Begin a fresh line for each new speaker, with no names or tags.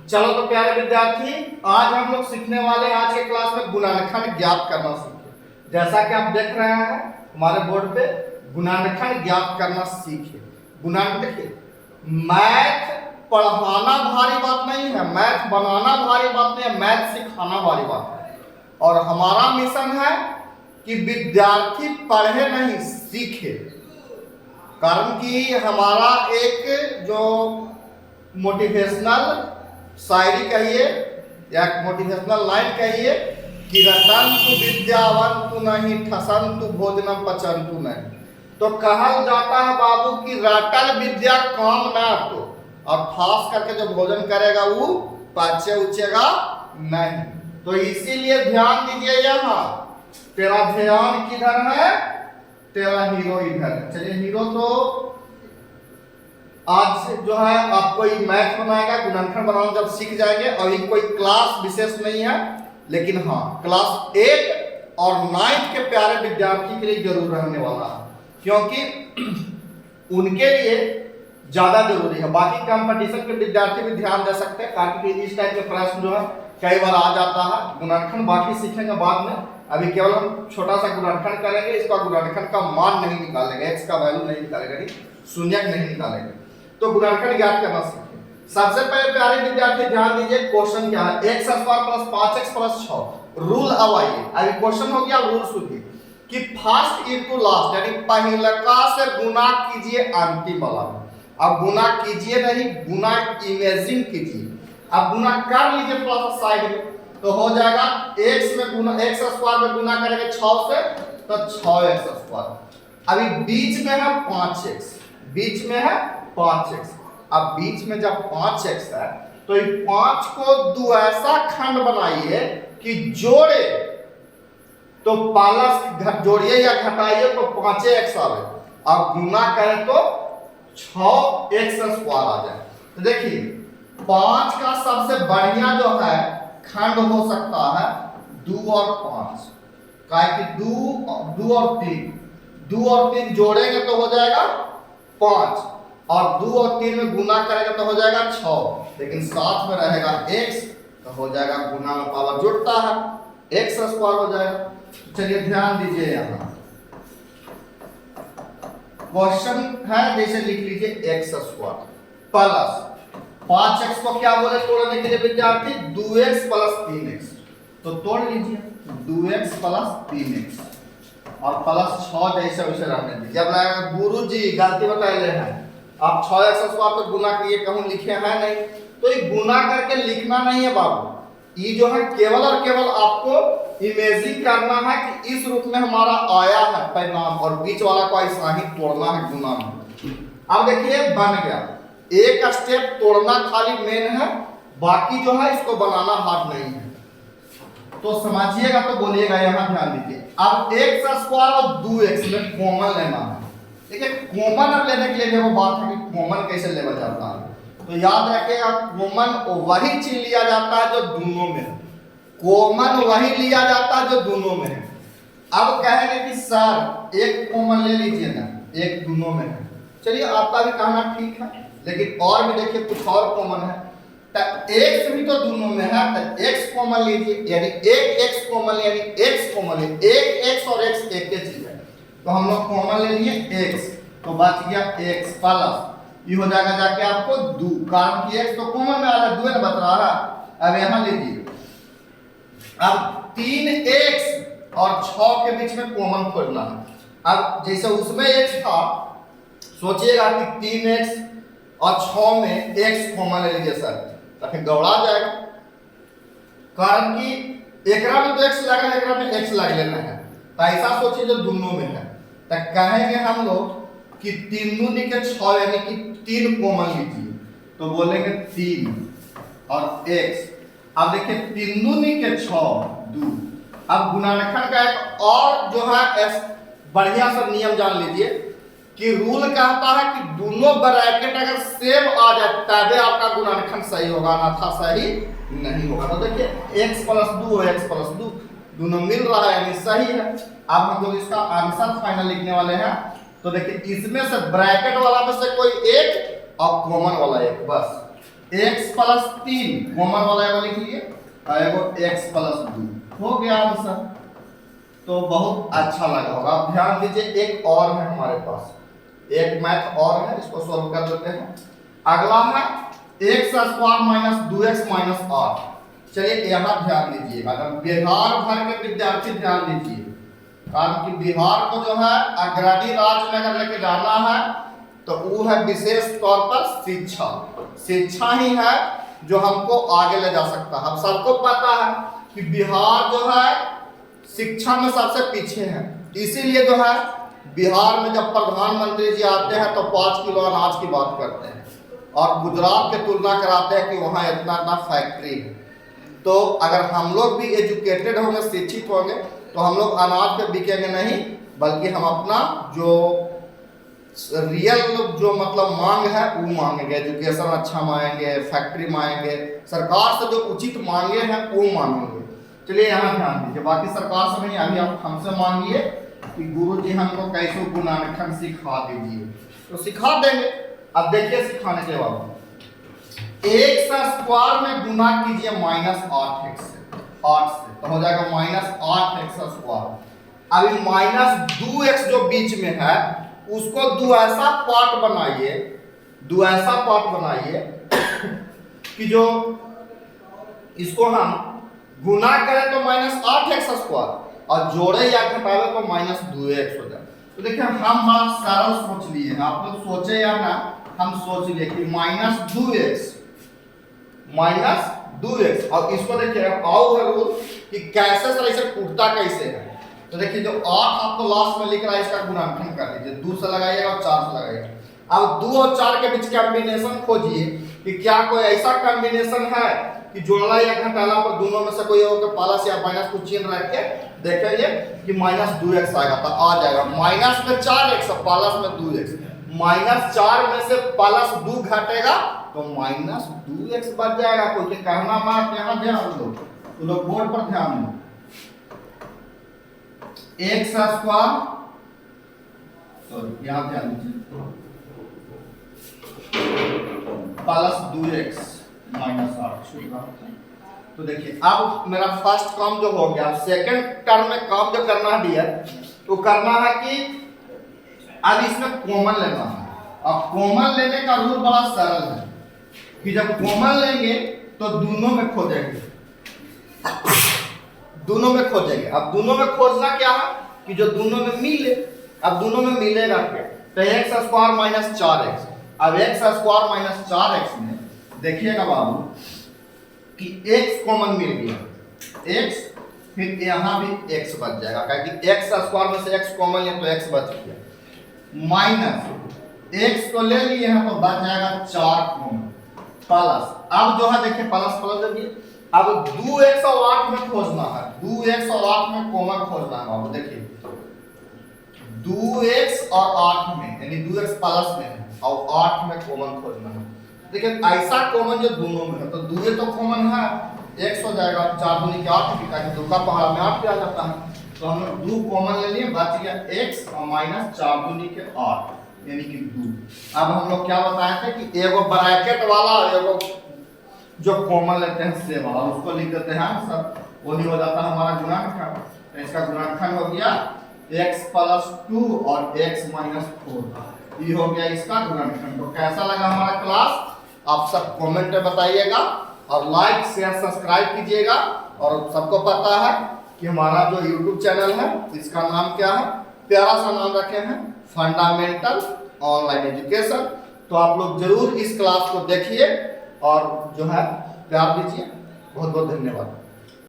चलो तो प्यारे विद्यार्थी, आज हम लोग सीखने वाले आज के क्लास में गुणनखंड ज्ञात करना सीखे। जैसा कि आप देख रहे हैं हमारे बोर्ड पे गुणनखंड ज्ञात करना सीखे। गुणन देखिए, मैथ पढ़ाना भारी बात नहीं है, मैथ बनाना भारी बात नहीं है, मैथ सिखाना भारी बात है। और हमारा मिशन है कि विद्यार्थी पढ़े नहीं सीखे। कारण कि हमारा एक जो मोटिवेशनल शायरी कहिए या मोटिवेशनल लाइन कहिए कि रटंतु विद्यावंतु नहीं ठसंतु भोजनम पचंतु नहीं। तो कहा जाता है बाबू कि रटल विद्या काम ना तो, और खास करके जो भोजन करेगा वो पचे उचेगा नहीं। तो इसीलिए ध्यान दीजिए, यहाँ तेरा ध्यान किधर है, तेरा हीरो इधर है। चलिए हीरो तो आज से जो है आपको मैथ बनाएगा, गुणनखंड बनाना जब सीख जाएंगे। और ये कोई क्लास विशेष नहीं है, लेकिन हाँ क्लास 8 और 9 के प्यारे विद्यार्थी के लिए जरूर रहने वाला है, क्योंकि उनके लिए ज्यादा जरूरी है। बाकी कंपटीशन के विद्यार्थी भी ध्यान दे सकते हैं, ताकि इस टाइप के प्रश्न जो है कई बार आ जाता है। गुणनखंड बाकी सीखेंगे बाद में, अभी केवल हम छोटा सा गुणनखंड करेंगे। इसका गुणनखंड का मान नहीं निकालेंगे, एक्स का वैल्यू नहीं निकालेंगे, शून्यक नहीं निकालेंगे। तो गुणनखंड ज्ञात करना सीखें। सबसे पहले प्यारे विद्यार्थी ध्यान दीजिए, क्वेश्चन क्या है, x² + 5x + 6 रूल। अब आइए, अभी क्वेश्चन हो गया, रूल सुनिए कि फर्स्ट इनटू लास्ट, यानी पहलका से गुना कीजिए अंतिम वाला। अब गुना कीजिए नहीं, गुना इमेजिन कीजिए। अब गुना कर लीजिए प्लस साइड में, तो हो जाएगा x में गुना x² में गुना करेंगे 6 से तो 6x²। अभी बीच में है 5x, बीच में है 5x। अब बीच में जब 5x है तो ये 5 को दो ऐसा खंड बनाइए कि जोड़े तो प्लस जोड़िए या घटाइए तो 5x आवे। अब गुना करें तो 6x² आ जाए। तो देखिए 5 का सबसे बढ़िया जो है खंड हो सकता है 2 और 5, काहे कि 2 और 3 जोड़ेंगे तो हो जाएगा 5, और 2 और 3 में गुना करेंगे तो हो जाएगा 6, लेकिन साथ में रहेगा x तो हो जाएगा गुना में पावर जुड़ता है x² हो जाएगा। चलिए ध्यान दीजिए, यहाँ क्वेश्चन है, जैसे लिख लीजिए x² प्लस 5x को क्या बोले तोड़ने के लिए विद्यार्थी, 2x + 3x। तो तोड़ लीजिए 2x + 3x और प्लस 6 जैसे वैसे रहने दीजिए। जब लगेगा गुरुजी गलती बताए हैं, आप 6x² तो गुना किए कहूं लिखे हैं नहीं, तो ये गुना करके लिखना नहीं है बाबू। ये जो है केवल और केवल आपको इमेजिन करना है कि इस रूप में हमारा आया है परिणाम, और बीच वाला को ऐसा ही तोड़ना है गुना में। अब देखिए बन गया, एक स्टेप तोड़ना खाली मेन है, बाकी जो है इसको बनाना हार्ड नहीं है। तो समझिएगा तो बोलिएगा, यहाँ ध्यान दीजिए। अब x² और 2x में कॉमन लेना है। देखिए कॉमन लेने के लिए वो बात है कि कॉमन कैसे लेना जाता है, तो याद रखिएगा कॉमन वही चीज लिया जाता है जो दोनों में है। कॉमन वही लिया जाता है जो दोनों में है। अब कहेंगे कि सर एक कॉमन ले लीजिए ना, एक दोनों में है। चलिए आपका भी कहना ठीक है, लेकिन और भी देखिए कुछ और कॉमन है। तो x भी तो दोनों में है, तो x कॉमन लीजिए, यानी एक x कॉमन, यानी x कॉमन है। एक x और x एक ही चीज है, तो हम लोग कॉमन ले लिए x, तो बच गया x प्लस ये हो जाएगा जाके आपको 2, कारण कि x तो कॉमन में आ रहा है, 2 बच रहा है। अब यहाँ लीजिए, अब 3x और 6 के बीच में कॉमन खोजना है। अब जैसे उसमें x था, सोचिएगा कि 3x और 6 में x कॉमन ले लीजिए सर, तो फिर गौड़ा जाएगा, कारण कि एकरा में तो x लगा है, एकरा में x लग लेना है। तो ऐसा सोचिए जो दोनों में है, तो कहेंगे हम लोग कि 3 दूनी के 6, यानी कि 3 कॉमन लीजिए, तो बोलेंगे 3 और x। अब देखिए 3 दूनी के 6 2। अब गुणनखंड का एक और जो है बढ़िया सा नियम जान लीजिए कि रूल कहता है कि दोनों ब्रैकेट अगर सेम आ जाए तबे आपका गुणनखंड सही होगा, अन्यथा सही नहीं होगा। तो देखिए x + 2 x + 2 दोनों मिल रहा है, यानी सही है। अब हम लोग इसका आंसर फाइनल लिखने वाले हैं। तो देखिए इसमें से ब्रैकेट वाला में से कोई एक और कॉमन वाला एक, बस x प्लस 3 कॉमन वाला एगो लिख लिए और एगो x प्लस 2 हो गया आंसर। तो बहुत अच्छा लगा होगा। अब ध्यान दीजिए एक और है हमारे पास, एक मैथ और है, इसको सॉल्व कर लेते हैं। अगला है x square minus 2x minus 8। चलिए यहाँ ध्यान दीजिएगा, बिहार भर के विद्यार्थी ध्यान दीजिए, कारण कि बिहार को जो है अग्रणी राज्य में अगर लेके जाना है तो वो है विशेष तौर पर शिक्षा। शिक्षा ही है जो हमको आगे ले जा सकता है। हम सबको पता है कि बिहार जो है शिक्षा में सबसे पीछे है, इसीलिए जो है बिहार में जब प्रधानमंत्री जी आते हैं तो 5 किलो अनाज की बात करते हैं और गुजरात के तुलना कराते हैं कि वहाँ इतना इतना फैक्ट्री है। तो अगर हम लोग भी एजुकेटेड होंगे, शिक्षित होंगे, तो हम लोग अनाज पे बिकेंगे नहीं, बल्कि हम अपना जो रियल जो मतलब मांग है वो मांगेंगे, एजुकेशन अच्छा मांगेंगे, फैक्ट्री मांगेंगे, सरकार से जो उचित मांगे हैं वो मांगेंगे। चलिए यहाँ ध्यान दीजिए, बाकी सरकार से नहीं, अभी आप हमसे मांगिए कि गुरु जी हमको कैसे गुणनखंड सिखा दीजिए, तो सिखा देंगे। अब देखिए सिखाने के बाद x स्क्वायर में गुना कीजिए माइनस 8x से, 8 से तो हो जाएगा माइनस 8x स्क्वायर। अभी माइनस 2x जो बीच में है उसको दो ऐसा पार्ट बनाइए, दो ऐसा पार्ट बनाइए कि जो इसको हम गुना करें तो माइनस 8x स्क्वायर और जोड़े या घटावे तो माइनस 2x हो जाए। तो देखिए हम बड़ा सरल सोच लिए हैं, आप लोग सोचे या ना, हम सोच लिए कि माइनस 2x और इसको देखिए आओ है रूल कि कैसे सर इसे टूटता कैसे है। तो देखिए जो 8 आपको लास्ट में लिख रहा है इसका गुणनखंड कर लीजिए, 2 से लगाइएगा और 4 से लगाइएगा। अब 2 और 4 के बीच कॉम्बिनेशन खोजिए कि क्या कोई ऐसा कॉम्बिनेशन है कि जोड़ना या घटाना पर दोनों में से कोई एक प्लस या माइनस को चिन्ह रख के देखेंगे कि माइनस 2x आएगा तो आ जाएगा माइनस में 4x और प्लस में 2x। माइनस 4 में से प्लस 2 घटेगा तो माइनस 2x बच जाएगा। कोई कहना बात यहाँ ध्यान दो, तो लोग बोर्ड पर ध्यान दो। x स्क्वायर सॉरी यहाँ ध्यान दीजिए प्लस 2x माइनस 8। तो देखिए अब मेरा फर्स्ट काम जो हो गया, सेकंड टर्म में काम जो करना है डियर, तो करना है कि अब इसमें कॉमन लेना है। अब कॉमन लेने का रूल बड़ा सरल है कि जब कॉमन लेंगे तो दोनों में खोजेंगे, दोनों में खोजेंगे। अब दोनों में खोजना क्या है कि जो दोनों में मिले। अब दोनों में मिलेगा क्या, तो x स्क्वायर माइनस 4x। अब x स्क्वायर माइनस 4x में देखिएगा बाबू कि x कॉमन मिल गया, x फिर यहाँ भी x बच जाएगा, क्योंकि x स्क्वायर में से x कॉमन है तो x बच गया। माइनस x को ले लिए हैं तो बच जाएगा 4 कॉमन प्लस। अब जो है देखिए प्लस प्लस जब ये अब 2x और 8 में खोजना है, 2x और 8 में कॉमन खोजना है बाबू। देखिए 2x और 8 में यानी 2x प्लस में है और 8 में कॉमन खोजना है। देखिए ऐसा कॉमन जो दोनों में है तो 2 तो कॉमन है, x हो जाएगा 4 दूनी के 8 क्योंकि 2 का पहाड़ में 8 पे आ जाता है। तो हमने 2 कॉमन ले लिए, बच गया x और माइनस 4 दूनी के 8 यानी कि 2। अब हम लोग क्या बताए थे कि एगो ब्रैकेट वाला और एगो जो कॉमन लेते हैं से वाला उसको लिख देते हैं सब, वो नहीं हो जाता हमारा गुणनखंड। तो इसका गुणनखंड हो गया x प्लस 2 और x माइनस 4, ये हो गया इसका गुणनखंड। तो कैसा लगा हमारा क्लास आप सब कमेंट में बताइएगा और लाइक शेयर सब्सक्राइब कीजिएगा। और सबको पता है कि हमारा जो YouTube चैनल है इसका नाम क्या है, प्यारा सा नाम रखे हैं फंडामेंटल ऑनलाइन एजुकेशन। तो आप लोग जरूर इस क्लास को देखिए और जो है प्यार दीजिए। बहुत बहुत धन्यवाद।